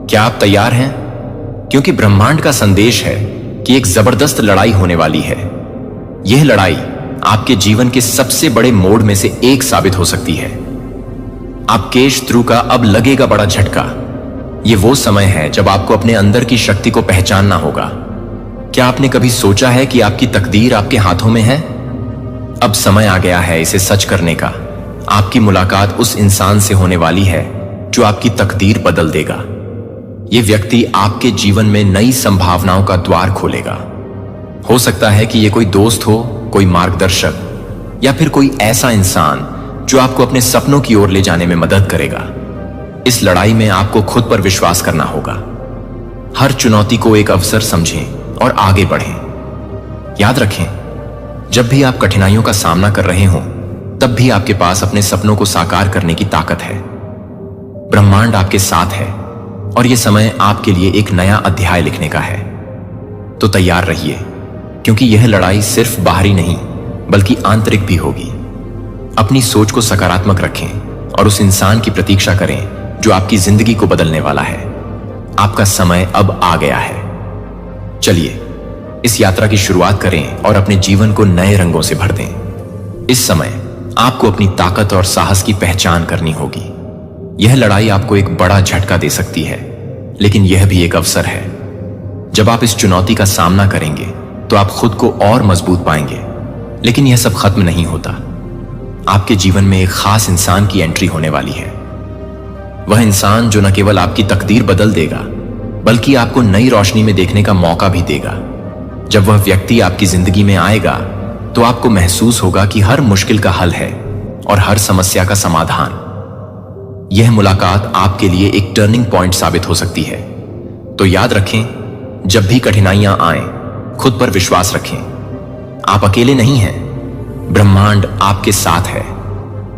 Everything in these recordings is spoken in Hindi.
क्या आप तैयार हैं? क्योंकि ब्रह्मांड का संदेश है कि एक जबरदस्त लड़ाई होने वाली है। यह लड़ाई आपके जीवन के सबसे बड़े मोड़ में से एक साबित हो सकती है। आपके ध्रुव का अब लगेगा बड़ा झटका। यह वो समय है जब आपको अपने अंदर की शक्ति को पहचानना होगा। क्या आपने कभी सोचा है कि आपकी तकदीर आपके हाथों में है? अब समय आ गया है इसे सच करने का। आपकी मुलाकात उस इंसान से होने वाली है जो आपकी तकदीर बदल देगा। यह व्यक्ति आपके जीवन में नई संभावनाओं का द्वार खोलेगा। हो सकता है कि यह कोई दोस्त हो, कोई मार्गदर्शक, या फिर कोई ऐसा इंसान जो आपको अपने सपनों की ओर ले जाने में मदद करेगा। इस लड़ाई में आपको खुद पर विश्वास करना होगा। हर चुनौती को एक अवसर समझें और आगे बढ़ें। याद रखें, जब भी आप कठिनाइयों का सामना कर रहे हों, तब भी आपके पास अपने सपनों को साकार करने की ताकत है। ब्रह्मांड आपके साथ है और यह समय आपके लिए एक नया अध्याय लिखने का है। तो तैयार रहिए, क्योंकि यह लड़ाई सिर्फ बाहरी नहीं बल्कि आंतरिक भी होगी। अपनी सोच को सकारात्मक रखें और उस इंसान की प्रतीक्षा करें जो आपकी जिंदगी को बदलने वाला है। आपका समय अब आ गया है। चलिए इस यात्रा की शुरुआत करें और अपने जीवन को नए रंगों से भर दें। इस समय आपको अपनी ताकत और साहस की पहचान करनी होगी। यह लड़ाई आपको एक बड़ा झटका दे सकती है, लेकिन यह भी एक अवसर है। जब आप इस चुनौती का सामना करेंगे तो आप खुद को और मजबूत पाएंगे। लेकिन यह सब खत्म नहीं होता। आपके जीवन में एक खास इंसान की एंट्री होने वाली है। वह इंसान जो न केवल आपकी तकदीर बदल देगा, बल्कि आपको नई रोशनी में देखने का मौका भी देगा। जब वह व्यक्ति आपकी जिंदगी में आएगा तो आपको महसूस होगा कि हर मुश्किल का हल है और हर समस्या का समाधान। यह मुलाकात आपके लिए एक टर्निंग पॉइंट साबित हो सकती है। तो याद रखें, जब भी कठिनाइयां आएं, खुद पर विश्वास रखें। आप अकेले नहीं हैं, ब्रह्मांड आपके साथ है।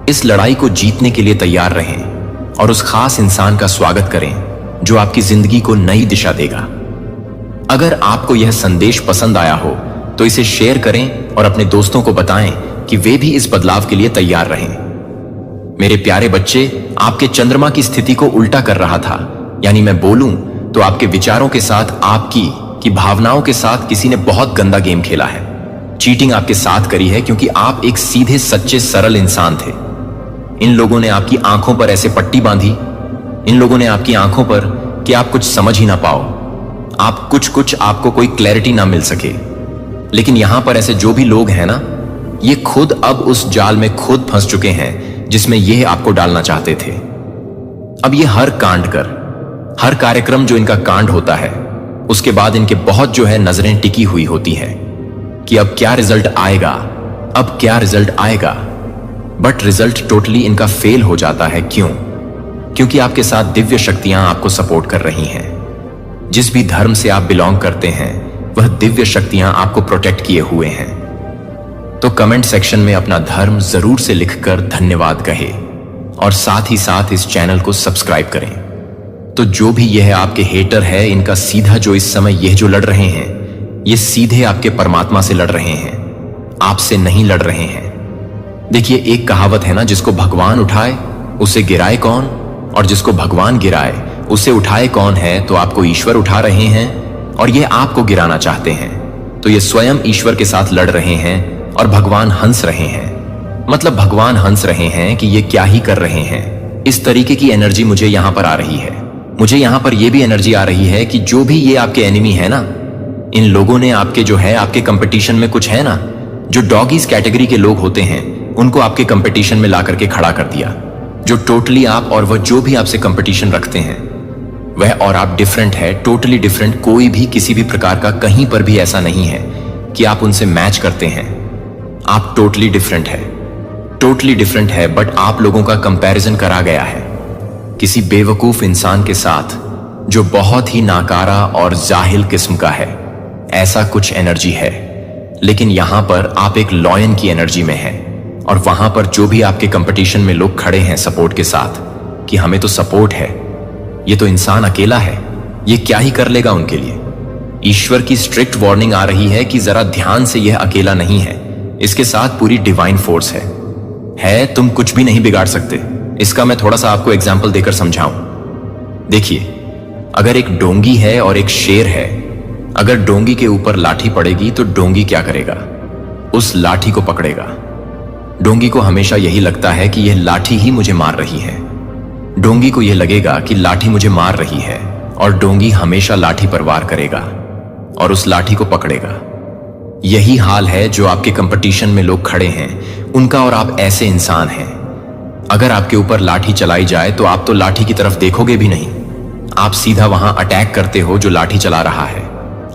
इस लड़ाई को जीतने के लिए तैयार रहें और उस खास इंसान का स्वागत करें जो आपकी जिंदगी को नई दिशा देगा। अगर आपको यह संदेश पसंद आया हो तो इसे शेयर करें और अपने दोस्तों को बताएं कि वे भी इस बदलाव के लिए तैयार रहें। मेरे प्यारे बच्चे, आपके चंद्रमा की स्थिति को उल्टा कर रहा था। यानी मैं बोलूं तो आपके विचारों के साथ आपकी भावनाओं के साथ किसी ने बहुत गंदा गेम खेला है। चीटिंग आपके साथ करी है, क्योंकि आप एक सीधे सच्चे सरल इंसान थे। इन लोगों ने आपकी आंखों पर ऐसे पट्टी बांधी, इन लोगों ने आपकी आंखों पर कि आप कुछ समझ ही ना पाओ, आप कुछ आपको कोई क्लैरिटी ना मिल सके। लेकिन यहां पर ऐसे जो भी लोग हैं ना, ये खुद अब उस जाल में खुद फंस चुके हैं जिसमें यह आपको डालना चाहते थे। अब ये हर कार्यक्रम जो इनका कांड होता है, उसके बाद इनके बहुत जो है नजरें टिकी हुई होती हैं कि अब क्या रिजल्ट आएगा, अब क्या रिजल्ट आएगा। बट रिजल्ट टोटली इनका फेल हो जाता है। क्यों? क्योंकि आपके साथ दिव्य शक्तियां आपको सपोर्ट कर रही हैं। जिस भी धर्म से आप बिलोंग करते हैं, वह दिव्य शक्तियां आपको प्रोटेक्ट किए हुए हैं। तो कमेंट सेक्शन में अपना धर्म जरूर से लिखकर धन्यवाद कहे और साथ ही साथ इस चैनल को सब्सक्राइब करें। तो जो भी यह आपके हेटर है, इनका सीधा जो इस समय यह जो लड़ रहे हैं, ये सीधे आपके परमात्मा से लड़ रहे हैं, आपसे नहीं लड़ रहे हैं। देखिए, एक कहावत है ना, जिसको भगवान उठाए उसे गिराए कौन, और जिसको भगवान गिराए उसे उठाए कौन है। तो आपको ईश्वर उठा रहे हैं और ये आपको गिराना चाहते हैं। तो ये स्वयं ईश्वर के साथ लड़ रहे हैं और भगवान हंस रहे हैं। मतलब भगवान हंस रहे हैं कि ये क्या ही कर रहे हैं। इस तरीके की एनर्जी मुझे यहां पर आ रही है। मुझे यहां पर यह भी एनर्जी आ रही है कि जो भी ये आपके एनिमी है ना, इन लोगों ने आपके जो है आपके कंपटीशन में कुछ है ना, जो डॉगीज कैटेगरी के लोग होते हैं, उनको आपके कंपटीशन में ला करके खड़ा कर दिया। जो टोटली आप और वह जो भी आपसे कंपटीशन रखते हैं, वह और आप डिफरेंट है, टोटली डिफरेंट। कोई भी किसी भी प्रकार का कहीं पर भी ऐसा नहीं है कि आप उनसे मैच करते हैं। आप टोटली डिफरेंट है, टोटली डिफरेंट है। बट आप लोगों का कंपैरिजन करा गया है किसी बेवकूफ इंसान के साथ जो बहुत ही नाकारा और जाहिल किस्म का है। ऐसा कुछ एनर्जी है। लेकिन यहां पर आप एक लॉयन की एनर्जी में हैं और वहां पर जो भी आपके कंपटीशन में लोग खड़े हैं सपोर्ट के साथ कि हमें तो सपोर्ट है, ये तो इंसान अकेला है, ये क्या ही कर लेगा उनके लिए। ईश्वर की स्ट्रिक्ट वार्निंग आ रही है कि जरा ध्यान से, यह अकेला नहीं है, इसके साथ पूरी डिवाइन फोर्स है। तुम कुछ भी नहीं बिगाड़ सकते। इसका मैं थोड़ा सा आपको एग्जाम्पल देकर समझाऊं। देखिए, अगर एक डोंगी है और एक शेर है, अगर डोंगी के ऊपर लाठी पड़ेगी तो डोंगी क्या करेगा? उस लाठी को पकड़ेगा। डोंगी को हमेशा यही लगता है कि यह लाठी ही मुझे मार रही है। डोंगी को यह लगेगा कि लाठी मुझे मार रही है, और डोंगी हमेशा लाठी पर वार करेगा और उस लाठी को पकड़ेगा। यही हाल है जो आपके कंपटीशन में लोग खड़े हैं उनका, और आप ऐसे इंसान हैं। अगर आपके ऊपर लाठी चलाई जाए तो आप तो लाठी की तरफ देखोगे भी नहीं, आप सीधा वहां अटैक करते हो जो लाठी चला रहा है।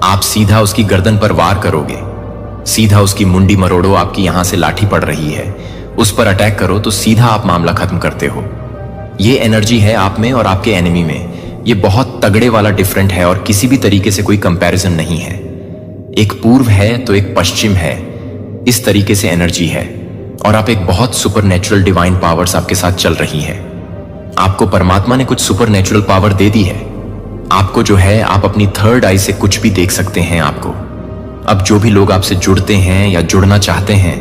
आप सीधा उसकी गर्दन पर वार करोगे, सीधा उसकी मुंडी मरोड़ो। आपकी यहां से लाठी पड़ रही है, उस पर अटैक करो तो सीधा आप मामला खत्म करते हो। ये एनर्जी है आप में और आपके एनिमी में। ये बहुत तगड़े वाला डिफरेंट है और किसी भी तरीके से कोई कंपैरिजन नहीं है। एक पूर्व है तो एक पश्चिम है, इस तरीके से एनर्जी है। और आप एक बहुत सुपर नेचुरल डिवाइन पावर्स आपके साथ चल रही है। आपको परमात्मा ने कुछ सुपर नेचुरल पावर दे दी है। आपको जो है, आप अपनी थर्ड आई से कुछ भी देख सकते हैं। आपको अब जो भी लोग आपसे जुड़ते हैं या जुड़ना चाहते हैं,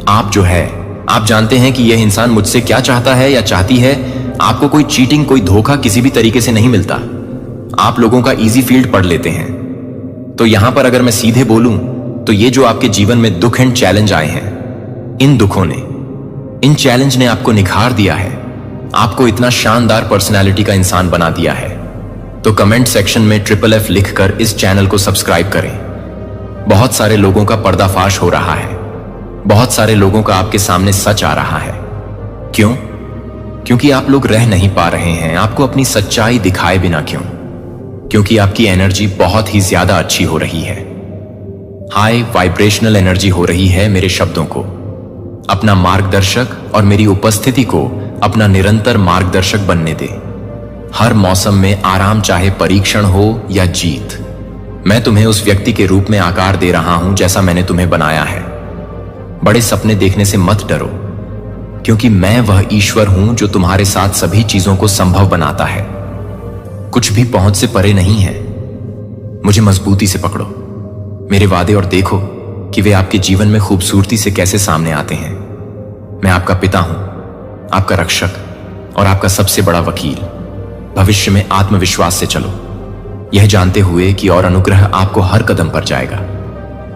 आप जो है, आप जानते हैं कि यह इंसान मुझसे क्या चाहता है या चाहती है। आपको कोई चीटिंग, कोई धोखा किसी भी तरीके से नहीं मिलता। आप लोगों का इजी फील्ड पढ़ लेते हैं। तो यहां पर अगर मैं सीधे बोलूं तो ये जो आपके जीवन में दुख एंड चैलेंज आए हैं, इन दुखों ने, इन चैलेंज ने आपको निखार दिया है, आपको इतना शानदार पर्सनैलिटी का इंसान बना दिया है। तो कमेंट सेक्शन में FFF लिखकर इस चैनल को सब्सक्राइब करें। बहुत सारे लोगों का पर्दाफाश हो रहा है, बहुत सारे लोगों का आपके सामने सच आ रहा है। क्यों? क्योंकि आप लोग रह नहीं पा रहे हैं आपको अपनी सच्चाई दिखाए बिना। क्यों? क्योंकि आपकी एनर्जी बहुत ही ज्यादा अच्छी हो रही है। हाई वाइब्रेशनल एनर्जी हो रही है मेरे शब्दों को अपना मार्गदर्शक और मेरी उपस्थिति को अपना निरंतर मार्गदर्शक बनने दे। हर मौसम में आराम, चाहे परीक्षण हो या जीत, मैं तुम्हें उस व्यक्ति के रूप में आकार दे रहा हूं जैसा मैंने तुम्हें बनाया है। बड़े सपने देखने से मत डरो, क्योंकि मैं वह ईश्वर हूं जो तुम्हारे साथ सभी चीजों को संभव बनाता है। कुछ भी पहुंच से परे नहीं है। मुझे मजबूती से पकड़ो, मेरे वादे, और देखो कि वे आपके जीवन में खूबसूरती से कैसे सामने आते हैं। मैं आपका पिता हूं, आपका रक्षक और आपका सबसे बड़ा वकील। भविष्य में आत्मविश्वास से चलो, यह जानते हुए कि और अनुग्रह आपको हर कदम पर जाएगा।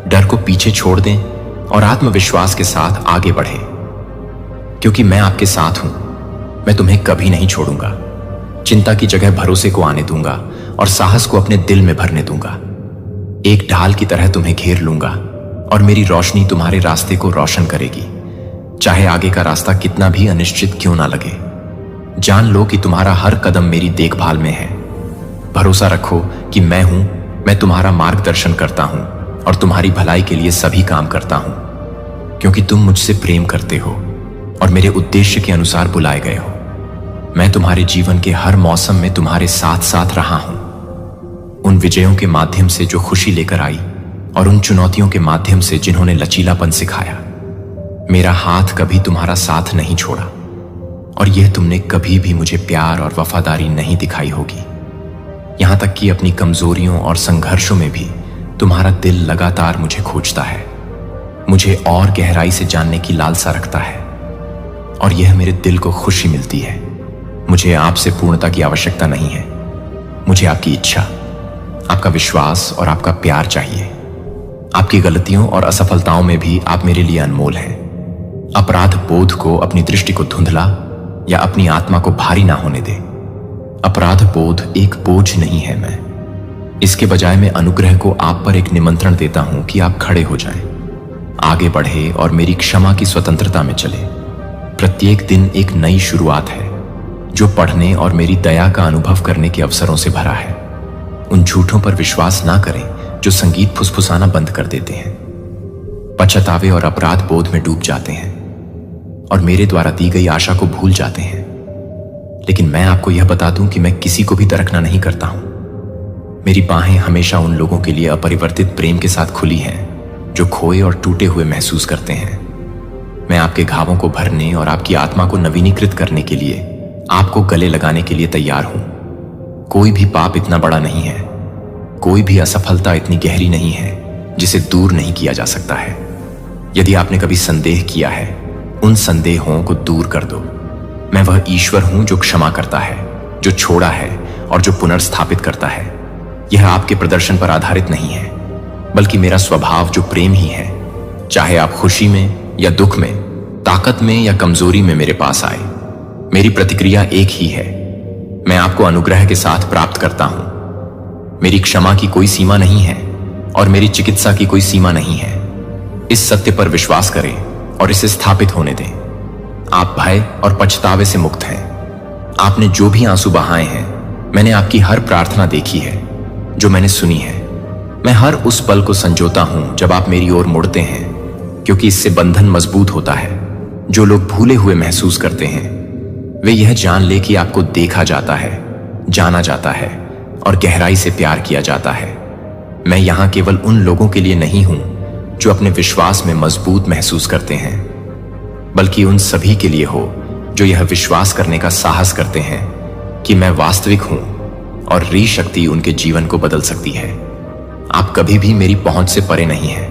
डर को पीछे छोड़ दें और आत्मविश्वास के साथ आगे बढ़ें, क्योंकि मैं आपके साथ हूं। मैं तुम्हें कभी नहीं छोड़ूंगा। चिंता की जगह भरोसे को आने दूंगा और साहस को अपने दिल में भरने दूंगा। एक ढाल की तरह तुम्हें घेर लूंगा और मेरी रोशनी तुम्हारे रास्ते को रोशन करेगी, चाहे आगे का रास्ता कितना भी अनिश्चित क्यों ना लगे। जान लो कि तुम्हारा हर कदम मेरी देखभाल में है। भरोसा रखो कि मैं तुम्हारा मार्गदर्शन करता हूं और तुम्हारी भलाई के लिए सभी काम करता हूं, क्योंकि तुम मुझसे प्रेम करते हो और मेरे उद्देश्य के अनुसार बुलाए गए हो। मैं तुम्हारे जीवन के हर मौसम में तुम्हारे साथ साथ रहा हूं। उन विजयों के माध्यम से जो खुशी लेकर आई और उन चुनौतियों के माध्यम से जिन्होंने लचीलापन सिखाया, मेरा हाथ कभी तुम्हारा साथ नहीं छोड़ा और यह तुमने कभी भी मुझे प्यार और वफादारी नहीं दिखाई होगी। यहां तक कि अपनी कमजोरियों और संघर्षों में भी तुम्हारा दिल लगातार मुझे खोजता है, मुझे और गहराई से जानने की लालसा रखता है, और यह मेरे दिल को खुशी मिलती है। मुझे आपसे पूर्णता की आवश्यकता नहीं है, मुझे आपकी इच्छा, आपका विश्वास और आपका प्यार चाहिए। आपकी गलतियों और असफलताओं में भी आप मेरे लिए अनमोल हैं। अपराध बोध को, अपनी दृष्टि को धुंधला या अपनी आत्मा को भारी ना होने दे। अपराध बोध एक बोझ नहीं है। मैं इसके बजाय मैं अनुग्रह को आप पर एक निमंत्रण देता हूं कि आप खड़े हो जाएं, आगे बढ़े और मेरी क्षमा की स्वतंत्रता में चले। प्रत्येक दिन एक नई शुरुआत है जो पढ़ने और मेरी दया का अनुभव करने के अवसरों से भरा है। उन झूठों पर विश्वास ना करें जो संगीत फुसफुसाना बंद कर देते हैं, पछतावे और अपराध बोध में डूब जाते हैं और मेरे द्वारा दी गई आशा को भूल जाते हैं। लेकिन मैं आपको यह बता दूं कि मैं किसी को भी दरकना नहीं करता हूं। मेरी बाहें हमेशा उन लोगों के लिए अपरिवर्तित प्रेम के साथ खुली हैं जो खोए और टूटे हुए महसूस करते हैं। मैं आपके घावों को भरने और आपकी आत्मा को नवीनीकृत करने के लिए आपको गले लगाने के लिए तैयार हूं। कोई भी पाप इतना बड़ा नहीं है, कोई भी असफलता इतनी गहरी नहीं है जिसे दूर नहीं किया जा सकता है। यदि आपने कभी संदेह किया है, उन संदेहों को दूर कर दो। मैं वह ईश्वर हूं जो क्षमा करता है, जो छोड़ा है और जो पुनर्स्थापित करता है। यह आपके प्रदर्शन पर आधारित नहीं है, बल्कि मेरा स्वभाव जो प्रेम ही है। चाहे आप खुशी में या दुख में, ताकत में या कमजोरी में मेरे पास आए, मेरी प्रतिक्रिया एक ही है। मैं आपको अनुग्रह के साथ प्राप्त करता हूं। मेरी क्षमा की कोई सीमा नहीं है और मेरी चिकित्सा की कोई सीमा नहीं है। इस सत्य पर विश्वास करें और इसे स्थापित होने दें। आप भय और पछतावे से मुक्त हैं। आपने जो भी आंसू बहाए हैं, मैंने आपकी हर प्रार्थना देखी है जो मैंने सुनी है। मैं हर उस पल को संजोता हूं जब आप मेरी ओर मुड़ते हैं, क्योंकि इससे बंधन मजबूत होता है। जो लोग भूले हुए महसूस करते हैं, वे यह जान ले कि आपको देखा जाता है, जाना जाता है और गहराई से प्यार किया जाता है। मैं यहां केवल उन लोगों के लिए नहीं हूं जो अपने विश्वास में मजबूत महसूस करते हैं, बल्कि उन सभी के लिए हो जो यह विश्वास करने का साहस करते हैं कि मैं वास्तविक हूं और री शक्ति उनके जीवन को बदल सकती है। आप कभी भी मेरी पहुंच से परे नहीं हैं।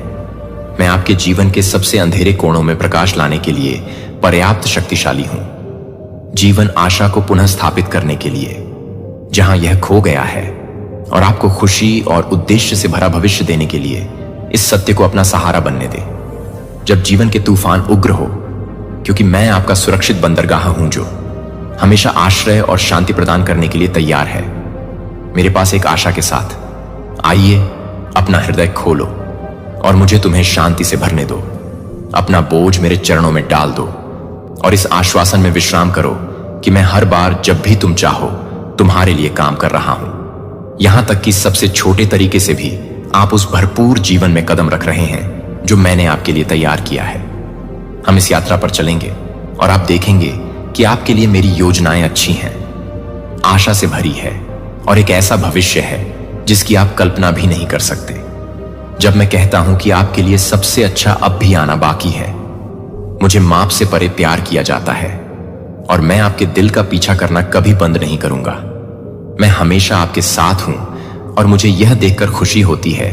मैं आपके जीवन के सबसे अंधेरे कोणों में प्रकाश लाने के लिए पर्याप्त शक्तिशाली हूं। जीवन आशा को पुनः स्थापित करने के लिए जहां यह खो गया है, और आपको खुशी और उद्देश्य से भरा भविष्य देने के लिए इस सत्य को अपना सहारा बनने दे। जब जीवन के तूफान उग्र हो, क्योंकि मैं आपका सुरक्षित बंदरगाह हूं जो हमेशा आश्रय और शांति प्रदान करने के लिए तैयार है। मेरे पास एक आशा के साथ आइए, अपना हृदय खोलो और मुझे तुम्हें शांति से भरने दो। अपना बोझ मेरे चरणों में डाल दो और इस आश्वासन में विश्राम करो कि मैं हर बार जब भी तुम चाहो तुम्हारे लिए काम कर रहा हूं। यहां तक कि सबसे छोटे तरीके से भी आप उस भरपूर जीवन में कदम रख रहे हैं जो मैंने आपके लिए तैयार किया है। हम इस यात्रा पर चलेंगे और आप देखेंगे कि आपके लिए मेरी योजनाएं अच्छी हैं, आशा से भरी है और एक ऐसा भविष्य है जिसकी आप कल्पना भी नहीं कर सकते। जब मैं कहता हूं कि आपके लिए सबसे अच्छा अब भी आना बाकी है, मुझे माप से परे प्यार किया जाता है और मैं आपके दिल का पीछा करना कभी बंद नहीं करूंगा। मैं हमेशा आपके साथ हूं और मुझे यह देखकर खुशी होती है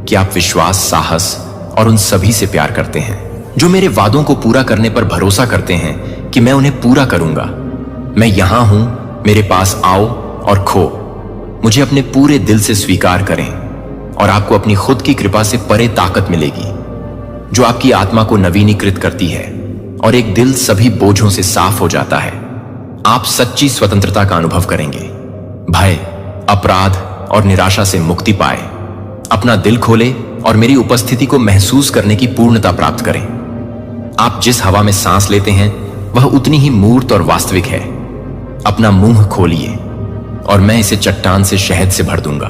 कि आप विश्वास, साहस और उन सभी से प्यार करते हैं जो मेरे वादों को पूरा करने पर भरोसा करते हैं कि मैं उन्हें पूरा करूंगा। मैं यहां हूं, मेरे पास आओ और खो। मुझे अपने पूरे दिल से स्वीकार करें और आपको अपनी खुद की कृपा से परे ताकत मिलेगी जो आपकी आत्मा को नवीनीकृत करती है और एक दिल सभी बोझों से साफ हो जाता है। आप सच्ची स्वतंत्रता का अनुभव करेंगे, भय, अपराध और निराशा से मुक्ति पाए। अपना दिल खोले और मेरी उपस्थिति को महसूस करने की पूर्णता प्राप्त करें। आप जिस हवा में सांस लेते हैं वह उतनी ही मूर्त और वास्तविक है। अपना मुंह खोलिए और मैं इसे चट्टान से शहद से भर दूंगा।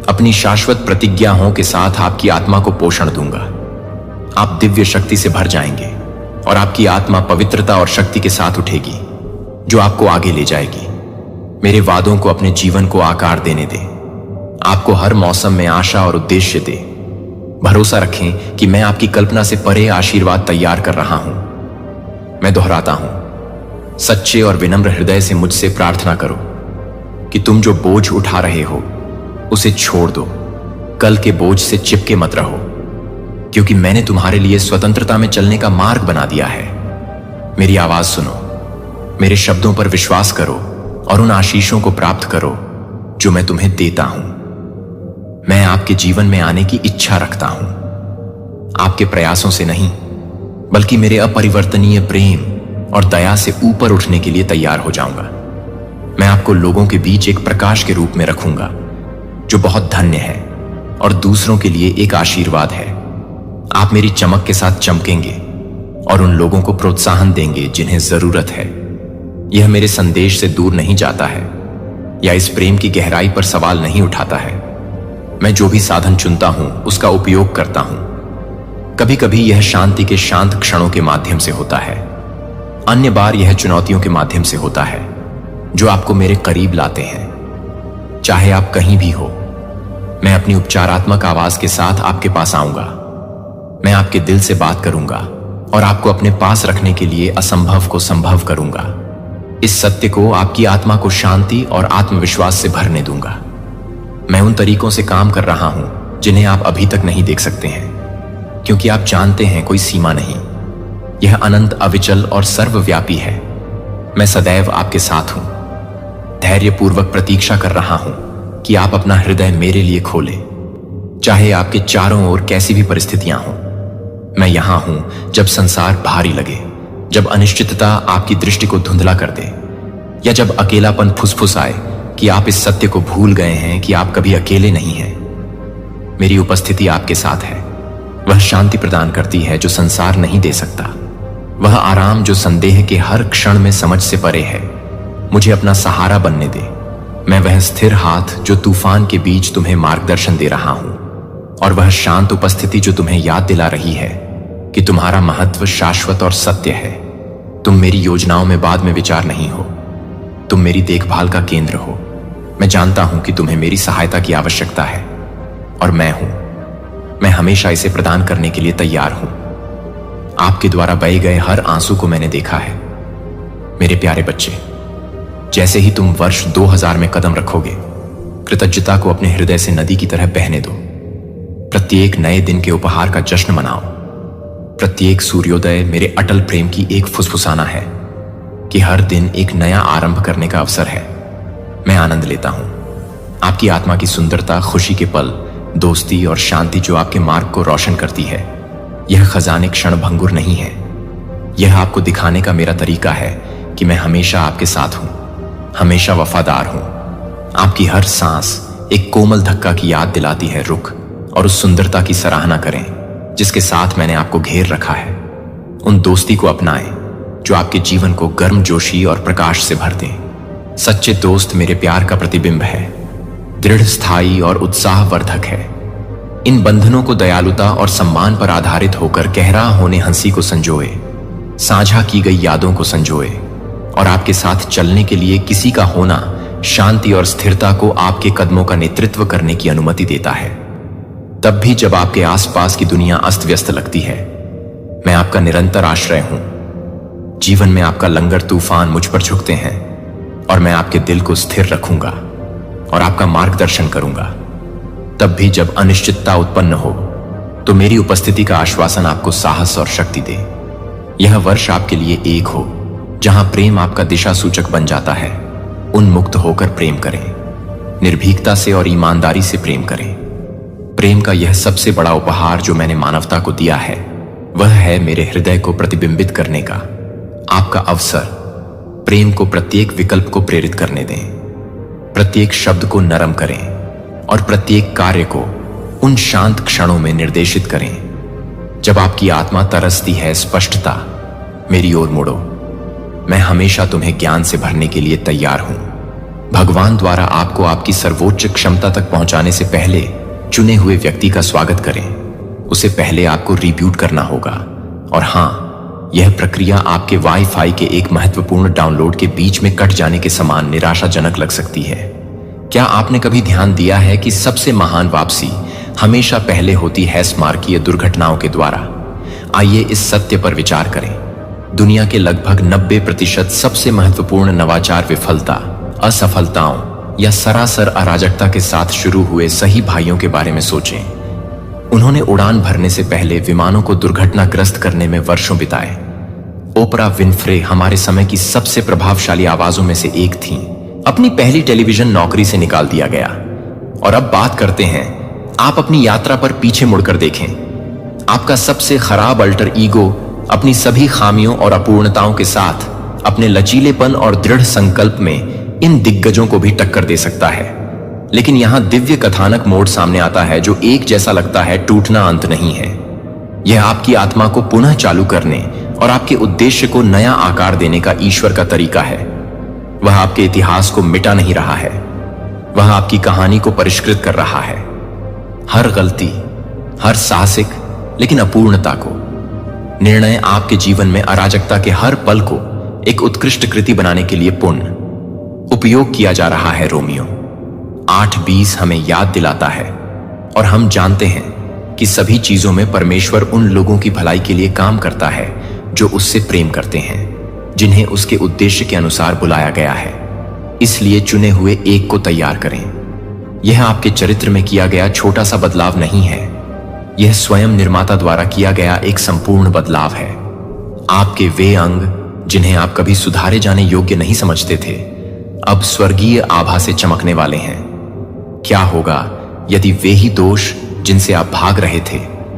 अपनी शाश्वत प्रतिज्ञाओं के साथ आपकी आत्मा को पोषण दूंगा। आप दिव्य शक्ति से भर जाएंगे और आपकी आत्मा पवित्रता और शक्ति के साथ उठेगी जो आपको आगे ले जाएगी। मेरे वादों को अपने जीवन को आकार देने दें। आपको हर मौसम में आशा और उद्देश्य दे। भरोसा रखें कि मैं आपकी कल्पना से परे आशीर्वाद तैयार कर रहा हूं। मैं दोहराता हूं, सच्चे और विनम्र हृदय से मुझसे प्रार्थना करो कि तुम जो बोझ उठा रहे हो उसे छोड़ दो। कल के बोझ से चिपके मत रहो, क्योंकि मैंने तुम्हारे लिए स्वतंत्रता में चलने का मार्ग बना दिया है। मेरी आवाज सुनो, मेरे शब्दों पर विश्वास करो और उन आशीषों को प्राप्त करो जो मैं तुम्हें देता हूं। मैं आपके जीवन में आने की इच्छा रखता हूं, आपके प्रयासों से नहीं, बल्कि मेरे अपरिवर्तनीय प्रेम और दया से ऊपर उठने के लिए तैयार हो जाऊंगा। मैं आपको लोगों के बीच एक प्रकाश के रूप में रखूंगा जो बहुत धन्य है और दूसरों के लिए एक आशीर्वाद है। आप मेरी चमक के साथ चमकेंगे और उन लोगों को प्रोत्साहन देंगे जिन्हें जरूरत है। यह मेरे संदेश से दूर नहीं जाता है या इस प्रेम की गहराई पर सवाल नहीं उठाता है। मैं जो भी साधन चुनता हूं उसका उपयोग करता हूं। कभी कभी यह शांति के शांत क्षणों के माध्यम से होता है, अन्य बार यह चुनौतियों के माध्यम से होता है जो आपको मेरे करीब लाते हैं। चाहे आप कहीं भी हो, मैं अपनी उपचारात्मक आवाज के साथ आपके पास आऊंगा। मैं आपके दिल से बात करूंगा और आपको अपने पास रखने के लिए असंभव को संभव करूंगा। इस सत्य को आपकी आत्मा को शांति और आत्मविश्वास से भरने दूंगा। मैं उन तरीकों से काम कर रहा हूं जिन्हें आप अभी तक नहीं देख सकते हैं, क्योंकि आप जानते हैं कोई सीमा नहीं। यह अनंत, अविचल और सर्वव्यापी है। मैं सदैव आपके साथ हूं। धैर्यपूर्वक प्रतीक्षा कर रहा हूं कि आप अपना हृदय मेरे लिए खोलें। चाहे आपके चारों ओर कैसी भी परिस्थितियां हों, मैं यहां हूं जब संसार भारी लगे, जब अनिश्चितता आपकी दृष्टि को धुंधला कर दे, या जब अकेलापन फुसफुस आए कि आप इस सत्य को भूल गए हैं कि आप कभी अकेले नहीं हैं। मेरी उपस्थिति आपके साथ है। वह शांति प्रदान करती है जो संसार नहीं दे सकता, वह आराम जो संदेह के हर क्षण में समझ से परे है। मुझे अपना सहारा बनने दे। मैं वह स्थिर हाथ जो तूफान के बीच तुम्हें मार्गदर्शन दे रहा हूं, और वह शांत उपस्थिति जो तुम्हें याद दिला रही है कि तुम्हारा महत्व शाश्वत और सत्य है। तुम मेरी योजनाओं में बाद में विचार नहीं हो, तुम मेरी देखभाल का केंद्र हो। मैं जानता हूं कि तुम्हें मेरी सहायता की आवश्यकता है, और मैं हमेशा इसे प्रदान करने के लिए तैयार हूं। आपके द्वारा बहे गए हर आंसू को मैंने देखा है। मेरे प्यारे बच्चे, जैसे ही तुम वर्ष 2000 में कदम रखोगे, कृतज्ञता को अपने हृदय से नदी की तरह बहने दो। प्रत्येक नए दिन के उपहार का जश्न मनाओ। प्रत्येक सूर्योदय मेरे अटल प्रेम की एक फुसफुसाना है कि हर दिन एक नया आरंभ करने का अवसर है। मैं आनंद लेता हूं। आपकी आत्मा की सुंदरता, खुशी के पल, दोस्ती और शांति जो आपके मार्ग को रोशन करती है, यह खजाने क्षण भंगुर नहीं है। यह आपको दिखाने का मेरा तरीका है कि मैं हमेशा आपके साथ हूं, हमेशा वफादार हूं। आपकी हर सांस एक कोमल धक्का की याद दिलाती है रुक, और उस सुंदरता की सराहना करें जिसके साथ मैंने आपको घेर रखा है। उन दोस्ती को अपनाएं जो आपके जीवन को गर्मजोशी और प्रकाश से भर दें। सच्चे दोस्त मेरे प्यार का प्रतिबिंब है, दृढ़, स्थायी और उत्साहवर्धक है। इन बंधनों को दयालुता और सम्मान पर आधारित होकर गहरा होने हंसी को संजोए, साझा की गई यादों को संजोए, और आपके साथ चलने के लिए किसी का होना शांति और स्थिरता को आपके कदमों का नेतृत्व करने की अनुमति देता है। तब भी जब आपके आसपास की दुनिया अस्त व्यस्त लगती है, मैं आपका निरंतर आश्रय हूं। जीवन में आपका लंगर तूफान मुझ पर झुकते हैं, और मैं आपके दिल को स्थिर रखूंगा और आपका मार्गदर्शन करूंगा। तब भी जब अनिश्चितता उत्पन्न हो, तो मेरी उपस्थिति का आश्वासन आपको साहस और शक्ति दे। यह वर्ष आपके लिए एक हो जहां प्रेम आपका दिशा सूचक बन जाता है। उन्मुक्त होकर प्रेम करें, निर्भीकता से और ईमानदारी से प्रेम करें। प्रेम का यह सबसे बड़ा उपहार जो मैंने मानवता को दिया है, वह है मेरे हृदय को प्रतिबिंबित करने का आपका अवसर। प्रेम को प्रत्येक विकल्प को प्रेरित करने दें, प्रत्येक शब्द को नरम करें, और प्रत्येक कार्य को उन शांत क्षणों में निर्देशित करें जब आपकी आत्मा तरसती है। स्पष्टता, मेरी ओर मुड़ो। मैं हमेशा तुम्हें ज्ञान से भरने के लिए तैयार हूं। भगवान द्वारा आपको आपकी सर्वोच्च क्षमता तक पहुंचाने से पहले चुने हुए व्यक्ति का स्वागत करें। उसे पहले आपको रिब्यूट करना होगा, और हां, यह प्रक्रिया आपके वाईफाई के एक महत्वपूर्ण डाउनलोड के बीच में कट जाने के समान निराशाजनक लग सकती है। क्या आपने कभी ध्यान दिया है कि सबसे महान वापसी हमेशा पहले होती है स्मारकीय दुर्घटनाओं के द्वारा? आइए इस सत्य पर विचार करें। दुनिया के लगभग 90% सबसे महत्वपूर्ण नवाचार विफलता, असफलताओं या सरासर अराजकता के साथ शुरू हुए सही भाइयों के बारे में सोचें। उन्होंने उड़ान भरने से पहले विमानों को दुर्घटनाग्रस्त करने में वर्षों बिताए। ओपरा विनफ्रे हमारे समय की सबसे प्रभावशाली आवाजों में से एक थीं। अपनी पहली टेलीविजन नौकरी से निकाल दिया गया। और अब बात करते हैं, आप अपनी यात्रा पर पीछे मुड़कर देखें। आपका सबसे खराब अल्टर ईगो अपनी सभी खामियों और अपूर्णताओं के साथ अपने लचीलेपन और दृढ़ संकल्प में इन दिग्गजों को भी टक्कर दे सकता है। लेकिन यहां दिव्य कथानक मोड सामने आता है जो एक जैसा लगता है, टूटना अंत नहीं है। यह आपकी आत्मा को पुनः चालू करने और आपके उद्देश्य को नया आकार देने का ईश्वर का तरीका है। वह आपके इतिहास को मिटा नहीं रहा है, वह आपकी कहानी को परिष्कृत कर रहा है। हर गलती, हर साहसिक लेकिन अपूर्णता को, निर्णय आपके जीवन में अराजकता के हर पल को एक उत्कृष्ट कृति बनाने के लिए पुण्य उपयोग किया जा रहा है। रोमियो 8:20 हमें याद दिलाता है, और हम जानते हैं कि सभी चीजों में परमेश्वर उन लोगों की भलाई के लिए काम करता है जो उससे प्रेम करते हैं, जिन्हें उसके उद्देश्य के अनुसार बुलाया गया है। इसलिए चुने हुए एक को तैयार करें। यह आपके चरित्र में किया गया छोटा सा बदलाव नहीं है, यह स्वयं निर्माता द्वारा किया गया एक संपूर्ण बदलाव है। आपके वे अंग जिन्हें आप कभी सुधारे जाने योग्य नहीं समझते थे, अब स्वर्गीय आभा से चमकने वाले हैं। क्या होगा यदि वे ही दोष जिनसे आप भाग रहे थे